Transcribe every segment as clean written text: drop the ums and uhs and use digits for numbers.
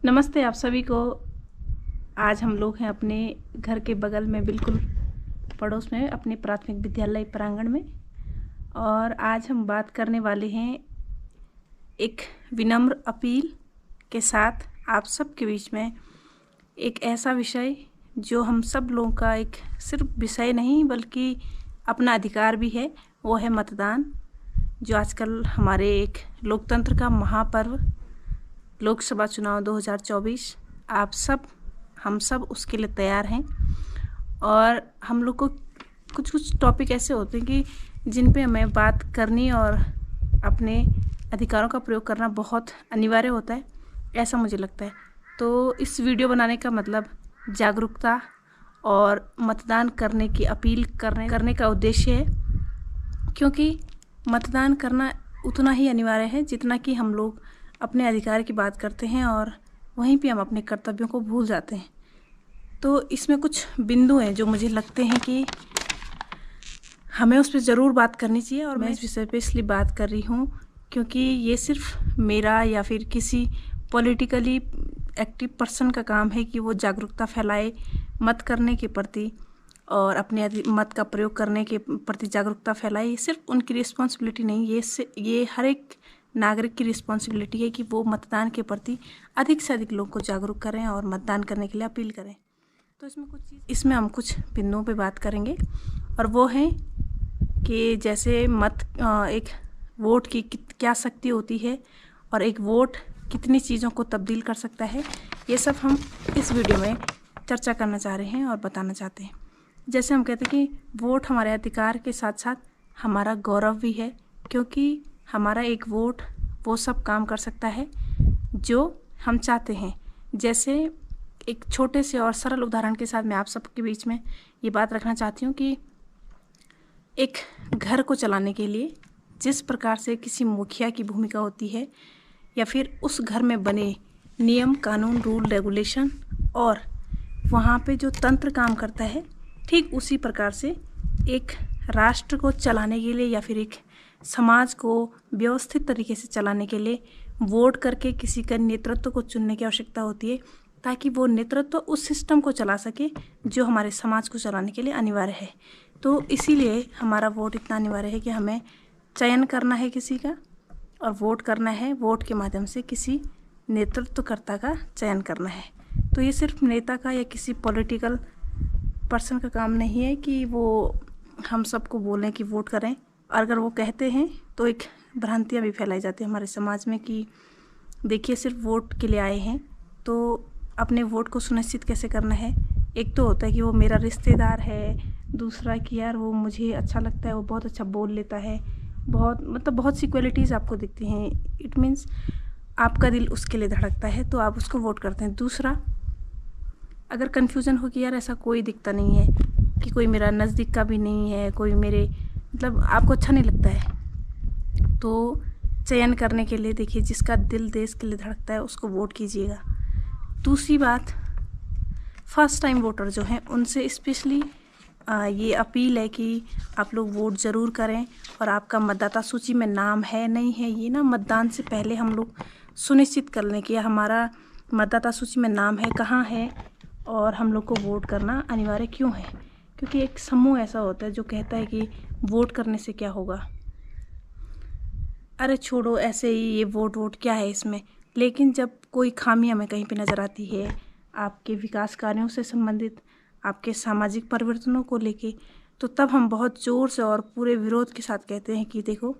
नमस्ते आप सभी को। आज हम लोग हैं अपने घर के बगल में, बिल्कुल पड़ोस में, अपने प्राथमिक विद्यालय प्रांगण में। और आज हम बात करने वाले हैं एक विनम्र अपील के साथ आप सब के बीच में एक ऐसा विषय जो हम सब लोगों का एक सिर्फ विषय नहीं बल्कि अपना अधिकार भी है, वो है मतदान। जो आजकल हमारे एक लोकतंत्र का महापर्व लोकसभा चुनाव 2024, हम सब उसके लिए तैयार हैं। और हम लोग को कुछ टॉपिक ऐसे होते हैं कि जिन पे हमें बात करनी और अपने अधिकारों का प्रयोग करना बहुत अनिवार्य होता है, ऐसा मुझे लगता है। तो इस वीडियो बनाने का मतलब जागरूकता और मतदान करने की अपील करने का उद्देश्य है, क्योंकि मतदान करना उतना ही अनिवार्य है जितना कि हम लोग अपने अधिकार की बात करते हैं और वहीं पे हम अपने कर्तव्यों को भूल जाते हैं। तो इसमें कुछ बिंदु हैं जो मुझे लगते हैं कि हमें उस पर ज़रूर बात करनी चाहिए। और मैं इस विषय पे इसलिए बात कर रही हूँ क्योंकि ये सिर्फ मेरा या फिर किसी पॉलिटिकली एक्टिव पर्सन का काम है कि वो जागरूकता फैलाए मत करने के प्रति और अपने मत का प्रयोग करने के प्रति जागरूकता फैलाए। ये सिर्फ उनकी रिस्पॉन्सिबिलिटी नहीं, ये हर एक नागरिक की रिस्पॉन्सिबिलिटी है कि वो मतदान के प्रति अधिक से अधिक लोग को जागरूक करें और मतदान करने के लिए अपील करें। तो इसमें हम कुछ बिंदुओं पे बात करेंगे, और वो है कि जैसे एक वोट की क्या शक्ति होती है और एक वोट कितनी चीज़ों को तब्दील कर सकता है। ये सब हम इस वीडियो में चर्चा करना चाह रहे हैं और बताना चाहते हैं। जैसे हम कहते हैं कि वोट हमारे अधिकार के साथ साथ हमारा गौरव भी है, क्योंकि हमारा एक वोट वो सब काम कर सकता है जो हम चाहते हैं। जैसे एक छोटे से और सरल उदाहरण के साथ मैं आप सबके बीच में ये बात रखना चाहती हूँ कि एक घर को चलाने के लिए जिस प्रकार से किसी मुखिया की भूमिका होती है, या फिर उस घर में बने नियम कानून रूल रेगुलेशन और वहाँ पे जो तंत्र काम करता है, ठीक उसी प्रकार से एक राष्ट्र को चलाने के लिए या फिर एक समाज को व्यवस्थित तरीके से चलाने के लिए वोट करके किसी का नेतृत्व को चुनने की आवश्यकता होती है, ताकि वो नेतृत्व उस सिस्टम को चला सके जो हमारे समाज को चलाने के लिए अनिवार्य है। तो इसीलिए हमारा वोट इतना अनिवार्य है कि हमें चयन करना है किसी का, और वोट करना है, वोट के माध्यम से किसी नेतृत्वकर्ता का चयन करना है। तो ये सिर्फ नेता का या किसी पॉलिटिकल पर्सन का काम नहीं है कि वो हम सबको बोलें कि वोट करें। और अगर वो कहते हैं तो एक भ्रांतियाँ भी फैलाई जाती है हमारे समाज में कि देखिए सिर्फ वोट के लिए आए हैं, तो अपने वोट को सुनिश्चित कैसे करना है। एक तो होता है कि वो मेरा रिश्तेदार है, दूसरा कि यार वो मुझे अच्छा लगता है, वो बहुत अच्छा बोल लेता है, बहुत सी क्वालिटीज़ आपको दिखती हैं। इट मीन्स आपका दिल उसके लिए धड़कता है तो आप उसको वोट करते हैं। दूसरा, अगर कन्फ्यूज़न हो कि यार ऐसा कोई दिखता नहीं है, कि कोई मेरा नज़दीक का भी नहीं है, कोई मेरे आपको अच्छा नहीं लगता है, तो चयन करने के लिए देखिए जिसका दिल देश के लिए धड़कता है उसको वोट कीजिएगा। दूसरी बात, फर्स्ट टाइम वोटर जो हैं उनसे स्पेशली ये अपील है कि आप लोग वोट ज़रूर करें। और आपका मतदाता सूची में नाम है नहीं है, ये ना मतदान से पहले हम लोग सुनिश्चित कर लें कि हमारा मतदाता सूची में नाम है, कहाँ है, और हम लोग को वोट करना अनिवार्य क्यों है। क्योंकि एक समूह ऐसा होता है जो कहता है कि वोट करने से क्या होगा, अरे छोड़ो ऐसे ही, ये वोट क्या है इसमें। लेकिन जब कोई खामी हमें कहीं पे नज़र आती है, आपके विकास कार्यों से संबंधित, आपके सामाजिक परिवर्तनों को लेके, तो तब हम बहुत ज़ोर से और पूरे विरोध के साथ कहते हैं कि देखो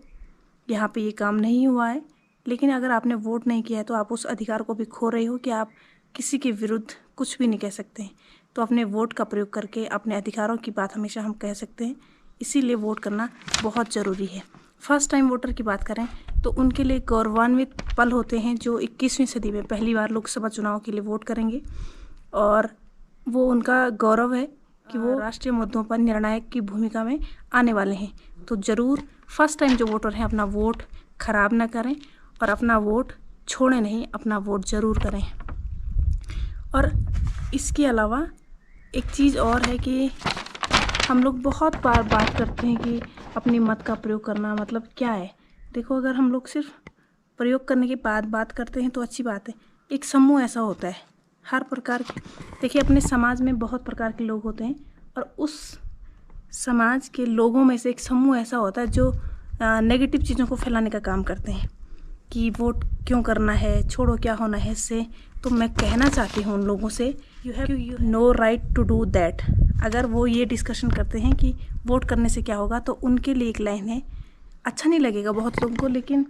यहाँ पे ये काम नहीं हुआ है। लेकिन अगर आपने वोट नहीं किया है तो आप उस अधिकार को भी खो रहे हो कि आप किसी के विरुद्ध कुछ भी नहीं कह सकते हैं। तो अपने वोट का प्रयोग करके अपने अधिकारों की बात हमेशा हम कह सकते हैं, इसीलिए वोट करना बहुत ज़रूरी है। फर्स्ट टाइम वोटर की बात करें तो उनके लिए गौरवान्वित पल होते हैं जो 21वीं सदी में पहली बार लोकसभा चुनाव के लिए वोट करेंगे, और वो उनका गौरव है कि वो राष्ट्रीय मुद्दों पर निर्णायक की भूमिका में आने वाले हैं। तो ज़रूर फर्स्ट टाइम जो वोटर हैं अपना वोट खराब ना करें और अपना वोट छोड़ें नहीं, अपना वोट ज़रूर करें। और इसके अलावा एक चीज़ और है कि हम लोग बहुत बार बात करते हैं कि अपनी मत का प्रयोग करना मतलब क्या है। देखो, अगर हम लोग सिर्फ प्रयोग करने के बाद बात करते हैं तो अच्छी बात है, एक समूह ऐसा होता है, हर प्रकार देखिए अपने समाज में बहुत प्रकार के लोग होते हैं और उस समाज के लोगों में से एक समूह ऐसा होता है जो नेगेटिव चीज़ों को फैलाने का काम करते हैं कि वोट क्यों करना है, छोड़ो क्या होना है इससे। तो मैं कहना चाहती हूँ उन लोगों से, you have no right to do that. अगर वो ये डिस्कशन करते हैं कि वोट करने से क्या होगा, तो उनके लिए एक लाइन है, अच्छा नहीं लगेगा बहुत लोगों को, लेकिन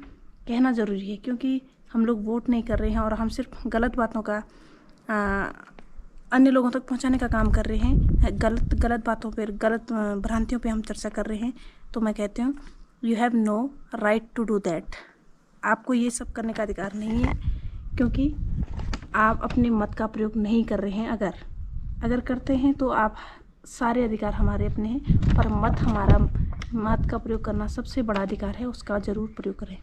कहना ज़रूरी है क्योंकि हम लोग वोट नहीं कर रहे हैं और हम सिर्फ गलत बातों का अन्य लोगों तक पहुंचाने का काम कर रहे हैं, गलत बातों पर, गलत भ्रांतियों पे हम चर्चा कर रहे हैं। तो मैं कहती हूँ you have no right to do that. आपको ये सब करने का अधिकार नहीं है क्योंकि आप अपने मत का प्रयोग नहीं कर रहे हैं। अगर करते हैं तो आप सारे अधिकार हमारे अपने हैं और मत का प्रयोग करना सबसे बड़ा अधिकार है, उसका ज़रूर प्रयोग करें।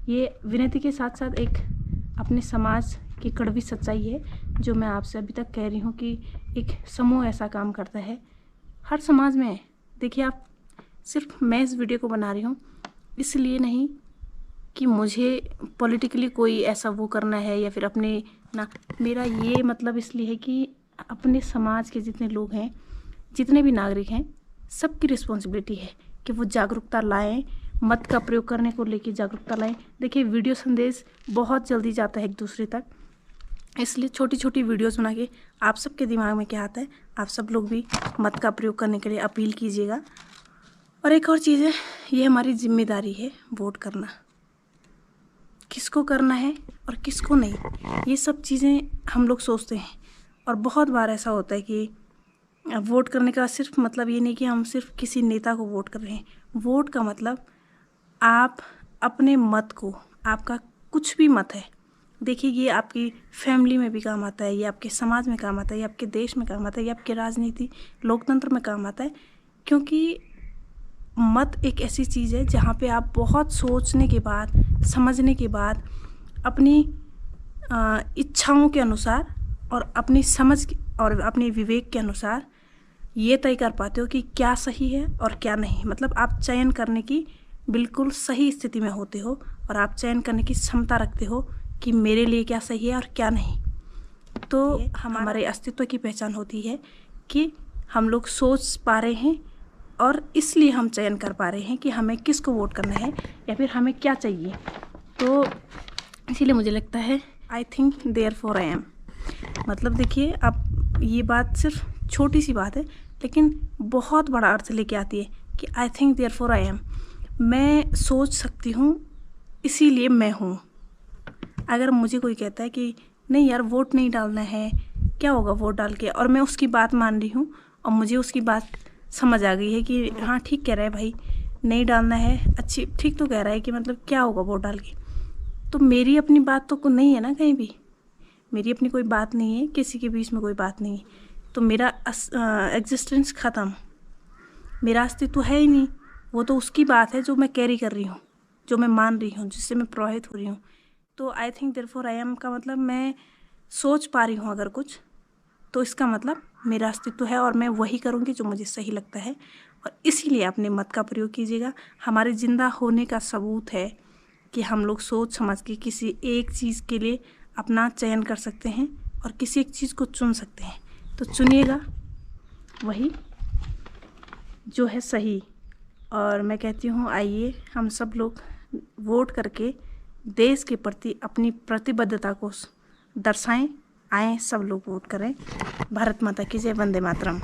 ये विनती के साथ साथ एक अपने समाज की कड़वी सच्चाई है जो मैं आपसे अभी तक कह रही हूँ कि एक समूह ऐसा काम करता है हर समाज में। देखिए आप, सिर्फ मैं इस वीडियो को बना रही हूँ इसलिए नहीं कि मुझे पॉलिटिकली कोई ऐसा वो करना है या फिर अपने ना, मेरा ये मतलब इसलिए है कि अपने समाज के जितने लोग हैं, जितने भी नागरिक हैं, सबकी रिस्पॉन्सिबिलिटी है कि वो जागरूकता लाएं, मत का प्रयोग करने को लेकर जागरूकता लाएं। देखिए वीडियो संदेश बहुत जल्दी जाता है एक दूसरे तक, इसलिए छोटी छोटी वीडियोस बना के आप सबके दिमाग में क्या आता है, आप सब लोग भी मत का प्रयोग करने के लिए अपील कीजिएगा। और एक और चीज़ है, ये हमारी जिम्मेदारी है वोट करना, किसको करना है और किसको नहीं, ये सब चीज़ें हम लोग सोचते हैं। और बहुत बार ऐसा होता है कि वोट करने का सिर्फ मतलब ये नहीं कि हम सिर्फ किसी नेता को वोट कर रहे हैं। वोट का मतलब आप अपने मत को, आपका कुछ भी मत है, देखिए ये आपकी फैमिली में भी काम आता है, ये आपके समाज में काम आता है, ये आपके देश में काम आता है, ये आपके राजनीति लोकतंत्र में काम आता है। क्योंकि मत एक ऐसी चीज़ है जहाँ पे आप बहुत सोचने के बाद, समझने के बाद, अपनी इच्छाओं के अनुसार और अपनी समझ और अपने विवेक के अनुसार ये तय कर पाते हो कि क्या सही है और क्या नहीं। मतलब आप चयन करने की बिल्कुल सही स्थिति में होते हो और आप चयन करने की क्षमता रखते हो कि मेरे लिए क्या सही है और क्या नहीं। तो हमारे अस्तित्व की पहचान होती है कि हम लोग सोच पा रहे हैं और इसलिए हम चयन कर पा रहे हैं कि हमें किसको वोट करना है या फिर हमें क्या चाहिए। तो इसीलिए मुझे लगता है I think therefore I am. मतलब देखिए अब ये बात सिर्फ छोटी सी बात है लेकिन बहुत बड़ा अर्थ लेके आती है कि I think therefore I am. मैं सोच सकती हूँ इसीलिए मैं हूँ। अगर मुझे कोई कहता है कि नहीं यार वोट नहीं डालना है, क्या होगा वोट डाल के, और मैं उसकी बात मान रही हूँ और मुझे उसकी बात समझ आ गई है कि हाँ ठीक कह रहा है भाई, नहीं डालना है, अच्छी ठीक तो कह रहा है कि मतलब क्या होगा वोट डाल के, तो मेरी अपनी बात तो नहीं है ना, कहीं भी मेरी अपनी कोई बात नहीं है, किसी के बीच में कोई बात नहीं है, तो मेरा एग्जिस्टेंस ख़त्म, मेरा अस्तित्व है ही नहीं। वो तो उसकी बात है जो मैं कैरी कर रही हूँ, जो मैं मान रही हूँ, जिससे मैं प्रभावित हो रही हूँ। तो I think therefore I am का मतलब मैं सोच पा रही हूँ अगर कुछ, तो इसका मतलब मेरा अस्तित्व है और मैं वही करूँगी जो मुझे सही लगता है। और इसीलिए अपने मत का प्रयोग कीजिएगा। हमारे ज़िंदा होने का सबूत है कि हम लोग सोच समझ के किसी एक चीज़ के लिए अपना चयन कर सकते हैं और किसी एक चीज़ को चुन सकते हैं। तो चुनिएगा वही जो है सही। और मैं कहती हूँ आइए हम सब लोग वोट करके देश के प्रति अपनी प्रतिबद्धता को दर्शाएं। आएँ सब लोग वोट करें। भारत माता की जय। वंदे मातरम।